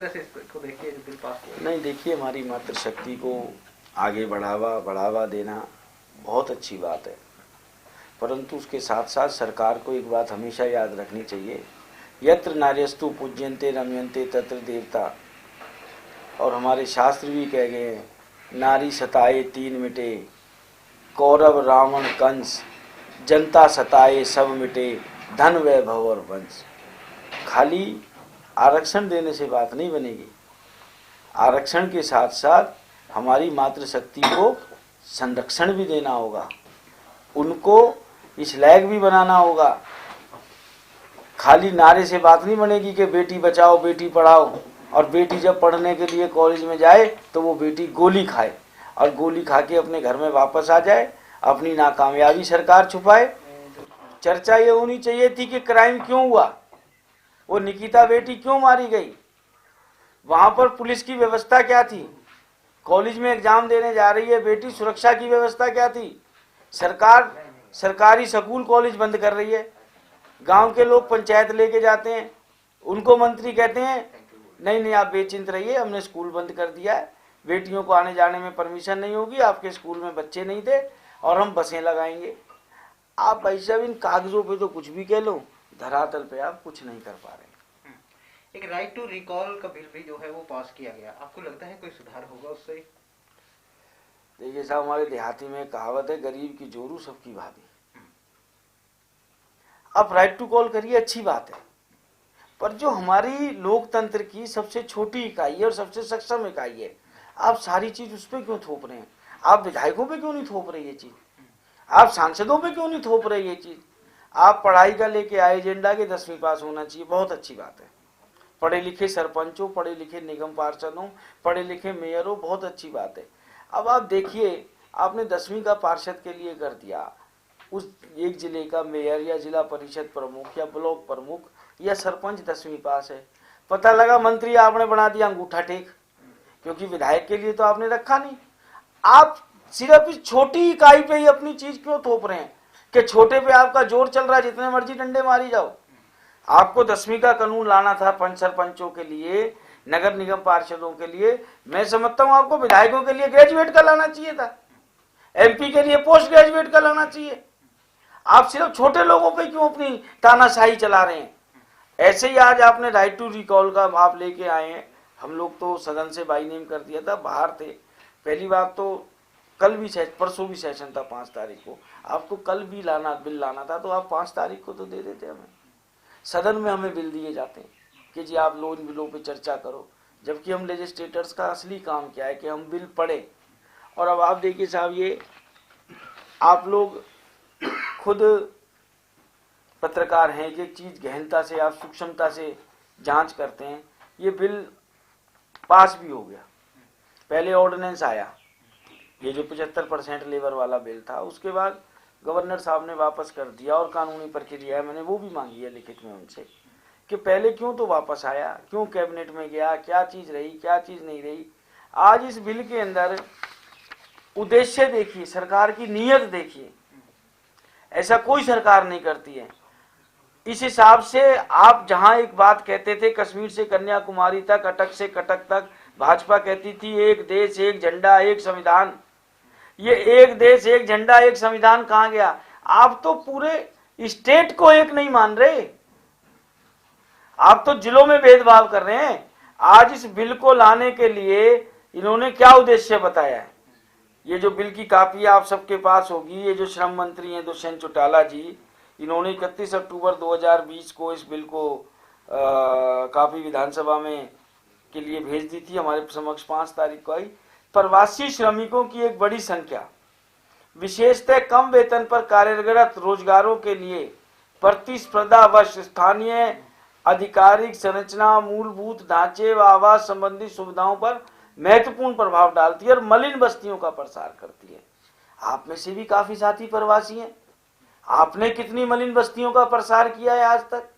इसको देखिए जो बिल पास हुआ। नहीं, देखिए, हमारी मातृशक्ति को आगे बढ़ावा देना बहुत अच्छी बात है, परंतु उसके साथ साथ सरकार को एक बात हमेशा याद रखनी चाहिए, यत्र नार्यस्तु पूज्यन्ते रम्यन्ते तत्र देवता। और हमारे शास्त्र भी कह गए हैं, नारी सताए तीन मिटे, कौरव रावण कंस, जनता सताए सब मिटे, धन वैभव और वंश। खाली आरक्षण देने से बात नहीं बनेगी, आरक्षण के साथ साथ हमारी मातृशक्ति को संरक्षण भी देना होगा, उनको इस लायक भी बनाना होगा। खाली नारे से बात नहीं बनेगी कि बेटी बचाओ बेटी पढ़ाओ, और बेटी जब पढ़ने के लिए कॉलेज में जाए तो वो बेटी गोली खाए और गोली खा के अपने घर में वापस आ जाए, अपनी नाकामयाबी सरकार छुपाए। चर्चा ये होनी चाहिए थी कि क्राइम क्यों हुआ, वो निकिता बेटी क्यों मारी गई, वहां पर पुलिस की व्यवस्था क्या थी, कॉलेज में एग्जाम देने जा रही है बेटी, सुरक्षा की व्यवस्था क्या थी। सरकार सरकारी स्कूल कॉलेज बंद कर रही है, गांव के लोग पंचायत लेके जाते हैं, उनको मंत्री कहते हैं नहीं आप बेचिंत रहिए, हमने स्कूल बंद कर दिया है, बेटियों को आने जाने में परमिशन नहीं होगी, आपके स्कूल में बच्चे नहीं थे और हम बसें लगाएंगे। आप भाई साहब इन कागजों पे तो कुछ भी कह लो, धरातल पे आप कुछ नहीं कर पा रहे। एक राइट टू रिकॉल का बिल भी जो है वो पास किया गया, आपको लगता है कोई सुधार होगा उससे? देखिए साहब, हमारे देहाती में कहावत है, गरीब की जोरू सबकी भाभी। आप राइट टू कॉल करिए, अच्छी बात है, पर जो हमारी लोकतंत्र की सबसे छोटी इकाई है और सबसे सक्षम इकाई है, आप सारी चीज उस पर क्यों थोप रहे हैं? आप विधायकों पे क्यों नहीं थोप रहे ये चीज? आप सांसदों पे क्यों नहीं थोप रहे ये चीज? आप पढ़ाई का लेके आए एजेंडा के 10वीं पास होना चाहिए, बहुत अच्छी बात है। पढ़े लिखे सरपंचों, पढ़े लिखे निगम पार्षदों, पढ़े लिखे मेयरों, बहुत अच्छी बात है। अब आप देखिए, आपने 10वीं का पार्षद के लिए कर दिया, उस एक जिले का मेयर या जिला परिषद प्रमुख या ब्लॉक प्रमुख या सरपंच 10वीं पास है, पता लगा मंत्री आपने बना दिया अंगूठा टेक, क्योंकि विधायक के लिए तो आपने रखा नहीं। आप सिर्फ इस छोटी इकाई पे ही अपनी चीज क्यों थोप रहे हैं कि छोटे पे आपका जोर चल रहा है, जितने मर्जी डंडे मारी जाओ। आपको 10वीं का कानून लाना था पंच सरपंचों के लिए, नगर निगम पार्षदों के लिए। मैं समझता हूं आपको विधायकों के लिए ग्रेजुएट का लाना चाहिए था, एमपी के लिए पोस्ट ग्रेजुएट का लाना चाहिए। आप सिर्फ छोटे लोगों पे क्यों अपनी तानाशाही चला रहे हैं? ऐसे ही आज आपने राइट टू रिकॉल का आप लेके आए हैं, हम लोग तो सदन से बाई नेम कर दिया था, बाहर थे। पहली बात तो कल भी परसों भी सेशन था 5 तारीख को, आपको कल भी बिल लाना था तो आप 5 तारीख को तो दे देते हमें। सदन में हमें बिल दिए जाते हैं कि जी आप लोन बिलों पे चर्चा करो, जबकि हम लेजिस्लेटर्स का असली काम क्या है कि हम बिल पढ़े। और अब आप देखिए साहब, ये आप लोग खुद पत्रकार हैं कि एक चीज गहनता से आप सूक्ष्मता से जांच करते हैं। ये बिल पास भी हो गया, पहले ऑर्डिनेंस आया, ये जो 75% लेबर वाला बिल था, उसके बाद गवर्नर साहब ने वापस कर दिया और कानूनी प्रक्रिया है, मैंने वो भी मांगी है लिखित में उनसे कि पहले क्यों तो वापस आया, क्यों कैबिनेट में गया, क्या चीज रही क्या चीज नहीं रही। आज इस बिल के अंदर उद्देश्य देखिए, सरकार की नीयत देखिए, ऐसा कोई सरकार नहीं करती है। इस हिसाब से आप जहां एक बात कहते थे कश्मीर से कन्याकुमारी तक, अटक से कटक तक भाजपा कहती थी एक देश एक झंडा एक संविधान, ये एक देश एक झंडा एक संविधान कहां गया? आप तो पूरे स्टेट को एक नहीं मान रहे, आप तो जिलों में भेदभाव कर रहे हैं। आज इस बिल को लाने के लिए इन्होंने क्या उद्देश्य बताया है? ये जो बिल की कापी आप सबके पास होगी, ये जो श्रम मंत्री हैं दुष्यंत चौटाला जी, इन्होंने 31 अक्टूबर 2020 को इस बिल को काफी विधानसभा में के लिए भेज दी थी, हमारे समक्ष 5 तारीख को आई। प्रवासी श्रमिकों की एक बड़ी संख्या, विशेषतः कम वेतन पर कार्यरत रोजगारों के लिए प्रतिस्पर्धावश स्थानीय आधिकारिक संरचना, मूलभूत ढांचे व आवास संबंधी सुविधाओं पर महत्वपूर्ण प्रभाव डालती है और मलिन बस्तियों का प्रसार करती है। आप में से भी काफी साथी प्रवासी हैं, आपने कितनी मलिन बस्तियों का प्रसार किया है आज तक?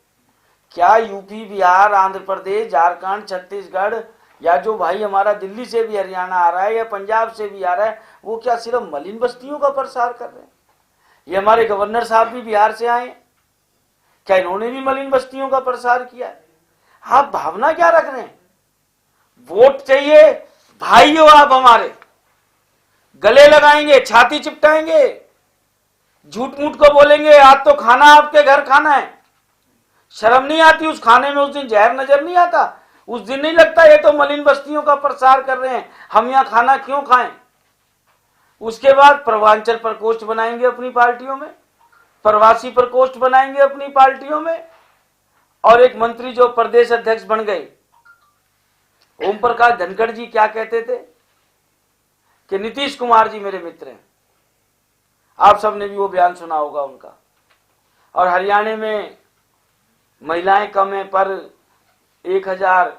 क्या यूपी, बिहार, आंध्र प्रदेश, झारखंड, छत्तीसगढ़ या जो भाई हमारा दिल्ली से भी हरियाणा आ रहा है या पंजाब से भी आ रहा है, वो क्या सिर्फ मलिन बस्तियों का प्रसार कर रहे हैं? ये हमारे गवर्नर साहब भी बिहार से आए, क्या इन्होंने भी मलिन बस्तियों का प्रसार किया है? आप भावना क्या रख रहे हैं? वोट चाहिए, भाई हो आप हमारे, गले लगाएंगे, छाती चिपटाएंगे, झूठ मूठ को बोलेंगे आज तो खाना आपके घर खाना है। शर्म नहीं आती उस खाने में? उस दिन जहर नजर नहीं आता? उस दिन नहीं लगता ये तो मलिन बस्तियों का प्रसार कर रहे हैं, हम यहां खाना क्यों खाएं? उसके बाद प्रवांचल प्रकोष्ठ बनाएंगे अपनी पार्टियों में, प्रवासी प्रकोष्ठ बनाएंगे अपनी पार्टियों में, और एक मंत्री जो प्रदेश अध्यक्ष बन गए, ओम प्रकाश धनखड़ जी क्या कहते थे कि नीतीश कुमार जी मेरे मित्र हैं। आप सबने भी वो बयान सुना होगा उनका। और हरियाणा में महिलाएं कम हैं, पर 1000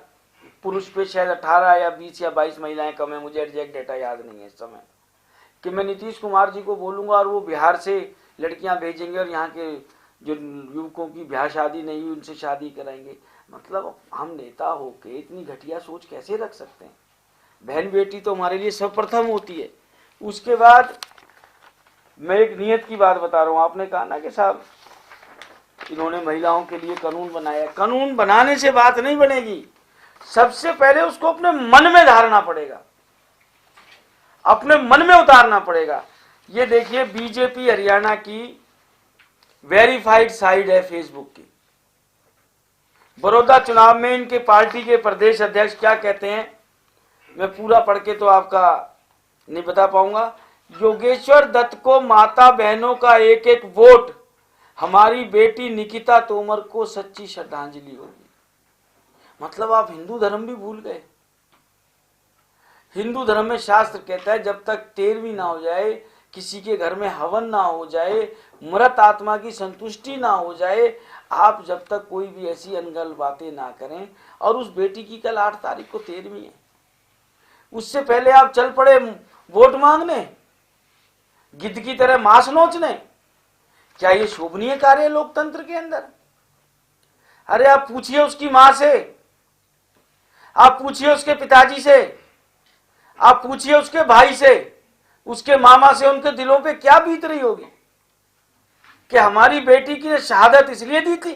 पुरुष पे शायद 18 या 20 या 22 महिलाएं कम है, मुझे एग्जैक्ट डेटा याद नहीं है इस समय, कि मैं नीतीश कुमार जी को बोलूंगा और वो बिहार से लड़कियां भेजेंगे और यहाँ के जो युवकों की ब्याह शादी नहीं हुई उनसे शादी कराएंगे। मतलब हम नेता होके इतनी घटिया सोच कैसे रख सकते हैं? बहन बेटी तो हमारे लिए सर्वप्रथम होती है। उसके बाद मैं एक नियत की बात बता रहा हूँ। आपने कहा ना कि साहब इन्होंने महिलाओं के लिए कानून बनाया। कानून बनाने से बात नहीं बनेगी, सबसे पहले उसको अपने मन में धारना पड़ेगा, अपने मन में उतारना पड़ेगा। ये देखिए बीजेपी हरियाणा की वेरीफाइड साइट है फेसबुक की। बड़ौदा चुनाव में इनके पार्टी के प्रदेश अध्यक्ष क्या कहते हैं, मैं पूरा पढ़ के तो आपका नहीं बता पाऊंगा। योगेश्वर दत्त को माता बहनों का एक एक वोट हमारी बेटी निकिता तोमर को सच्ची श्रद्धांजलि होगी। मतलब आप हिंदू धर्म भी भूल गए। हिंदू धर्म में शास्त्र कहता है जब तक 13वीं ना हो जाए, किसी के घर में हवन ना हो जाए, मृत आत्मा की संतुष्टि ना हो जाए, आप जब तक कोई भी ऐसी अनगल बातें ना करें। और उस बेटी की कल 8 तारीख को 13वीं है, उससे पहले आप चल पड़े वोट मांगने, गिद्ध की तरह मांस नोचने। क्या ये शोभनीय कार्य है लोकतंत्र के अंदर? अरे आप पूछिए उसकी मां से, आप पूछिए उसके पिताजी से, आप पूछिए उसके भाई से, उसके मामा से, उनके दिलों पे क्या बीत रही होगी कि हमारी बेटी की शहादत इसलिए दी थी